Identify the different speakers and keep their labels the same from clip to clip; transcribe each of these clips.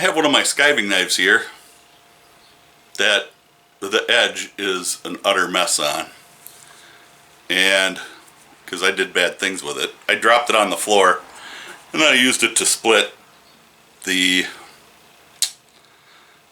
Speaker 1: have one of my skiving knives here that the edge is an utter mess on, and because I did bad things with it, I dropped it on the floor, and then I used it to split the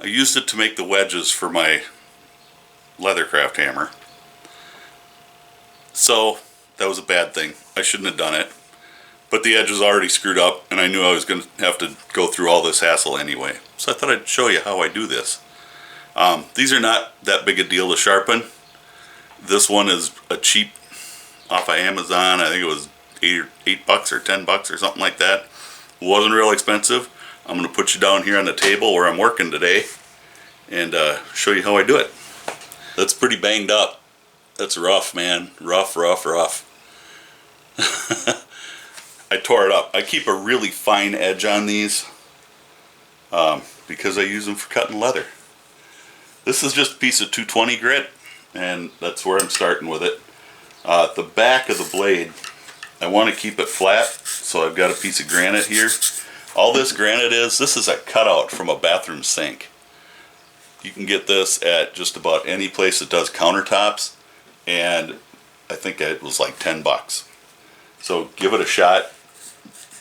Speaker 1: I used it to make the wedges for my leathercraft hammer. So that was a bad thing. I shouldn't have done it. But the edge was already screwed up, and I knew I was going to have to go through all this hassle anyway. So I thought I'd show you how I do this. These are not that big a deal to sharpen. This one is a cheap off of Amazon. I think it was $8 or $10 or something like that. It wasn't real expensive. I'm going to put you down here on the table where I'm working today and show you how I do it. That's pretty banged up. That's rough, man. Rough. I tore it up. I keep a really fine edge on these because I use them for cutting leather. This is just a piece of 220 grit, and that's where I'm starting with it. The back of the blade, I want to keep it flat, so I've got a piece of granite here. All this granite this is a cutout from a bathroom sink. You can get this at just about any place that does countertops, and I think it was like $10. So give it a shot.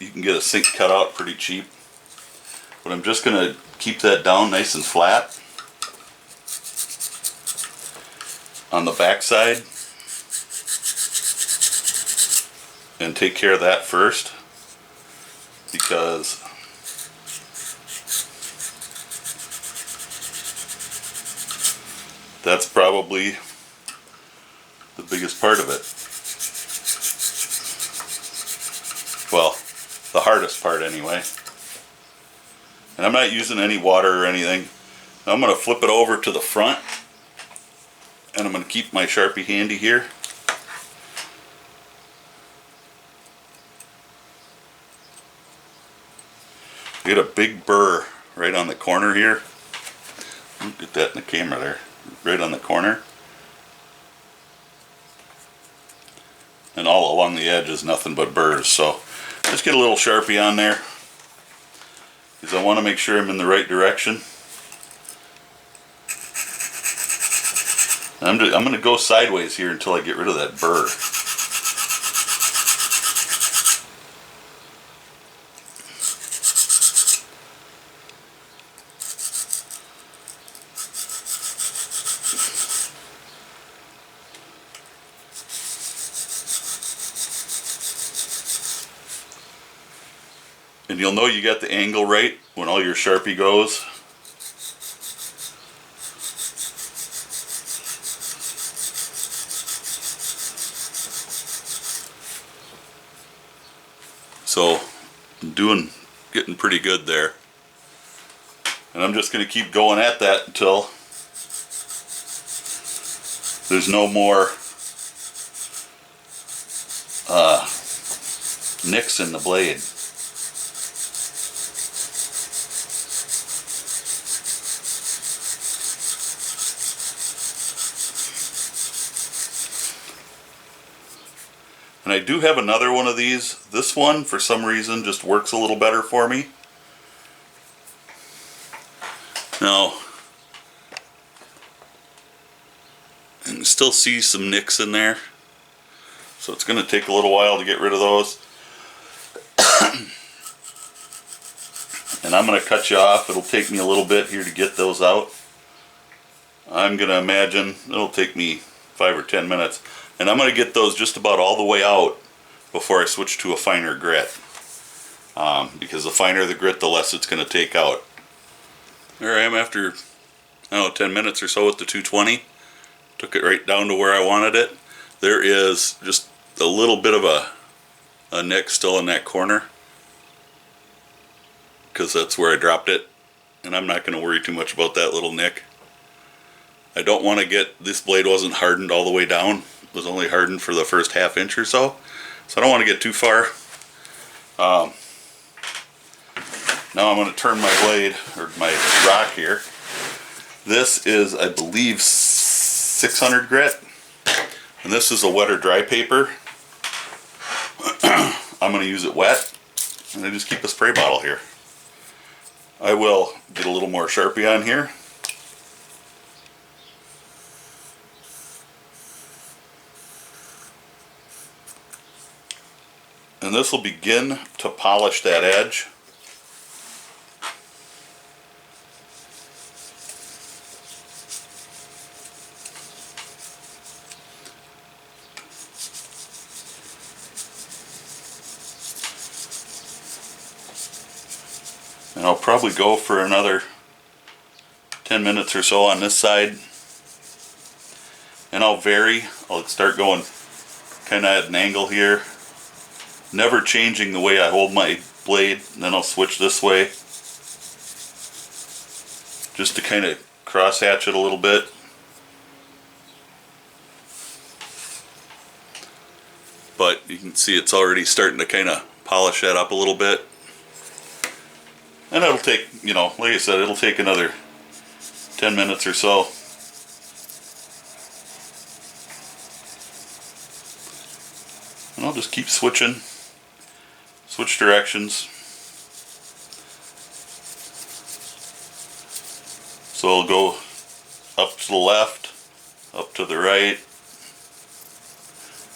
Speaker 1: You can get a sink cutout pretty cheap. But I'm just going to keep that down nice and flat on the back side and take care of that first, because that's probably the biggest part of it. Well, the hardest part anyway. And I'm not using any water or anything. I'm going to flip it over to the front, and I'm going to keep my Sharpie handy here. Get a big burr right on the corner here. Get that in the camera there. Right on the corner. And all along the edge is nothing but burrs. So just get a little Sharpie on there, because I want to make sure I'm in the right direction. I'm going to go sideways here until I get rid of that burr. And you'll know you got the angle right when all your Sharpie goes. So I'm getting pretty good there. And I'm just going to keep going at that until there's no more nicks in the blade. And I do have another one of these. This one, for some reason, just works a little better for me. Now, you can still see some nicks in there, so it's going to take a little while to get rid of those. And I'm going to cut you off. It'll take me a little bit here to get those out. I'm going to imagine it'll take me 5 or 10 minutes. And I'm going to get those just about all the way out before I switch to a finer grit. Because the finer the grit, the less it's going to take out. There I am after, I don't know, 10 minutes or so with the 220. Took it right down to where I wanted it. There is just a little bit of a nick still in that corner, because that's where I dropped it. And I'm not going to worry too much about that little nick. I don't want to this blade wasn't hardened all the way down. It was only hardened for the first ½ inch or so. So I don't want to get too far. Now I'm going to turn my blade, or my rock here. This is, I believe, 600 grit. And this is a wet or dry paper. I'm going to use it wet. And I just keep a spray bottle here. I will get a little more Sharpie on here. And this will begin to polish that edge. And I'll probably go for another 10 minutes or so on this side. And I'll vary. I'll start going kind of at an angle here. Never changing the way I hold my blade. And then I'll switch this way. Just to kind of cross hatch it a little bit. But you can see it's already starting to kind of polish that up a little bit. And it'll take, you know, like I said, it'll take another 10 minutes or so. And I'll just keep switch directions. So I'll go up to the left, up to the right,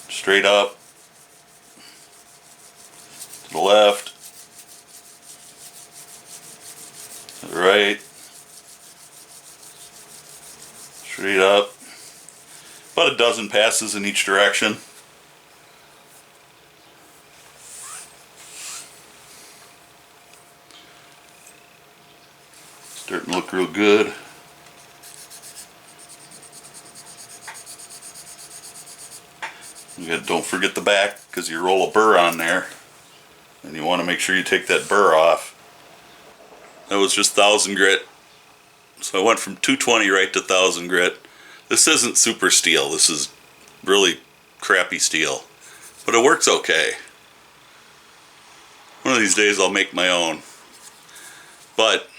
Speaker 1: straight up, to the left, to the right, straight up. About a dozen passes in each direction. Starting to look real good. Don't forget the back, because you roll a burr on there and you want to make sure you take that burr off. That was just 1000 grit, so I went from 220 right to 1000 grit. This isn't super steel, this is really crappy steel, but it works okay. One of these days I'll make my own. But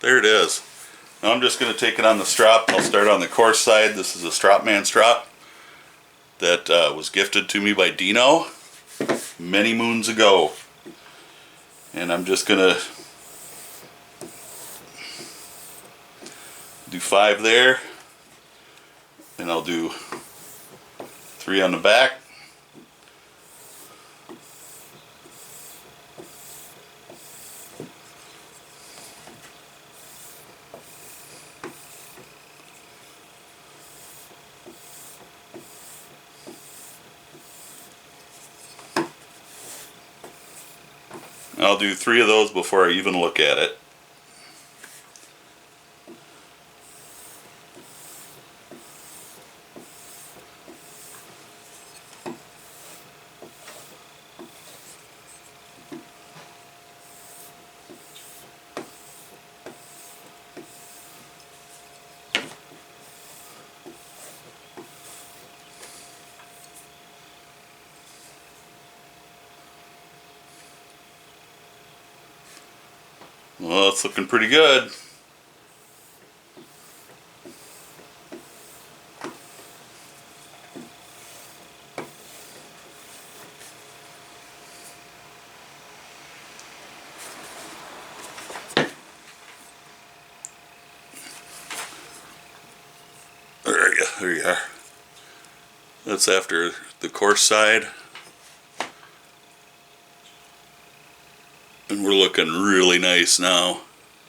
Speaker 1: there it is. Now I'm just going to take it on the strop. I'll start on the coarse side. This is a FatMan strop that was gifted to me by Dino many moons ago. And I'm just going to do 5 there. And I'll do 3 on the back. I'll do 3 of those before I even look at it. Well, it's looking pretty good. There you are. That's after the coarse side. And we're looking really nice now.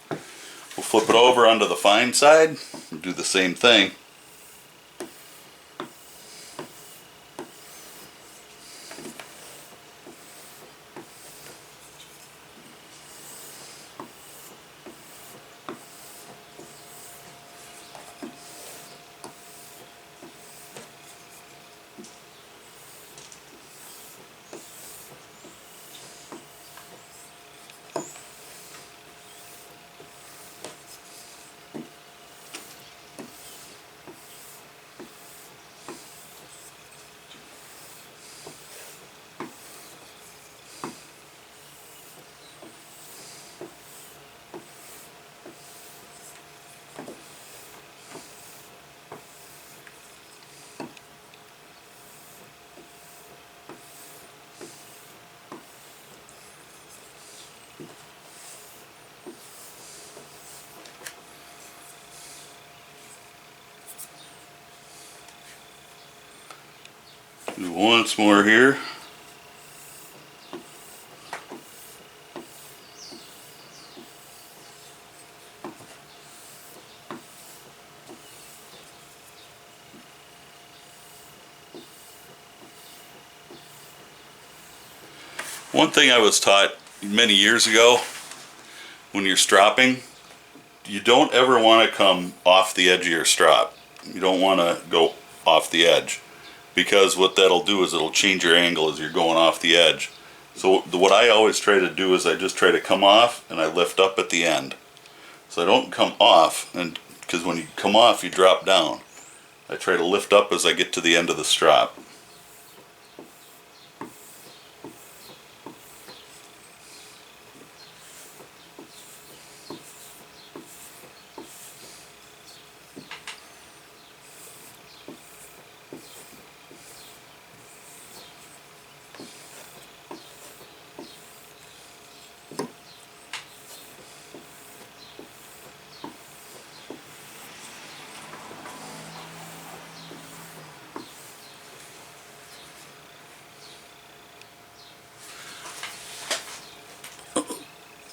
Speaker 1: We'll flip it over onto the fine side and do the same thing. Do once more here. One thing I was taught many years ago, when you're stropping, you don't ever want to come off the edge of your strop. You don't want to go off the edge, because what that'll do is it'll change your angle as you're going off the edge. So what I always try to do is I just try to come off and I lift up at the end. So I don't come off, and because when you come off you drop down. I try to lift up as I get to the end of the strop.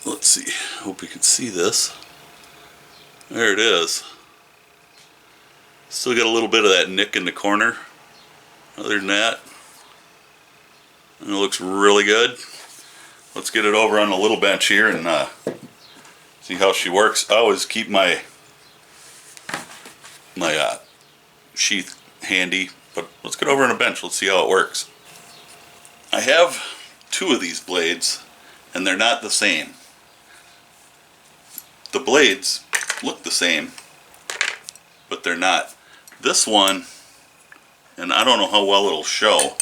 Speaker 1: Let's see, hope you can see this. There it is. Still got a little bit of that nick in the corner. Other than that, it looks really good. Let's get it over on the little bench here and see how she works. I always keep my sheath handy, but let's get over on a bench. Let's see how it works. I have two of these blades, and they're not the same. The blades look the same, but they're not. This one, and I don't know how well it'll show,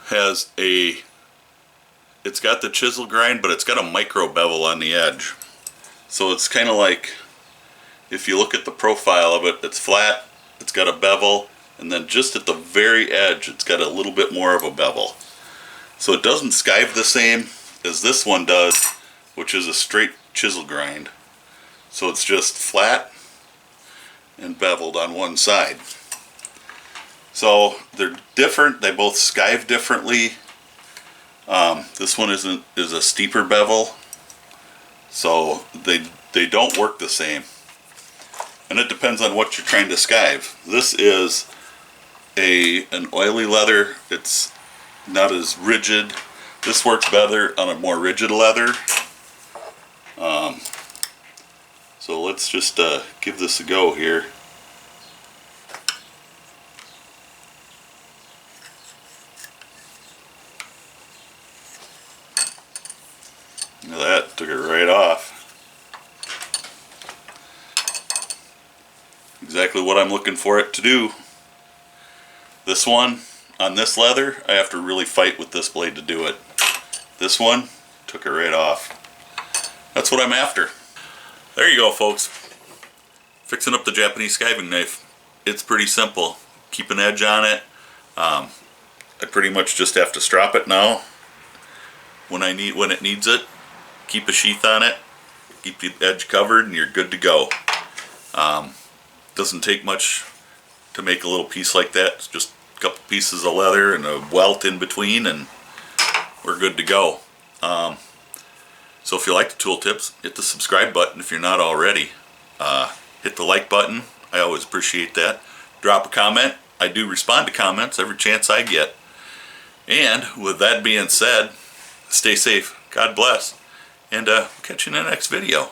Speaker 1: has it's got the chisel grind, but it's got a micro bevel on the edge. So it's kind of like, if you look at the profile of it, it's flat, it's got a bevel, and then just at the very edge it's got a little bit more of a bevel. So it doesn't skive the same as this one does, which is a straight chisel grind. So it's just flat and beveled on one side. So they're different, they both skive differently. This one is a steeper bevel, so they don't work the same. And it depends on what you're trying to skive. This is an oily leather, it's not as rigid. This works better on a more rigid leather. So let's just give this a go here. Look at that, took it right off. Exactly what I'm looking for it to do. This one, on this leather, I have to really fight with this blade to do it. This one, took it right off. That's what I'm after. There you go, folks. Fixing up the Japanese skiving knife. It's pretty simple. Keep an edge on it. I pretty much just have to strop it now when it needs it. Keep a sheath on it. Keep the edge covered, and you're good to go. Doesn't take much to make a little piece like that. It's just a couple pieces of leather and a welt in between, and we're good to go. So if you like the tool tips, hit the subscribe button if you're not already. Hit the like button. I always appreciate that. Drop a comment. I do respond to comments every chance I get. And with that being said, stay safe. God bless. And catch you in the next video.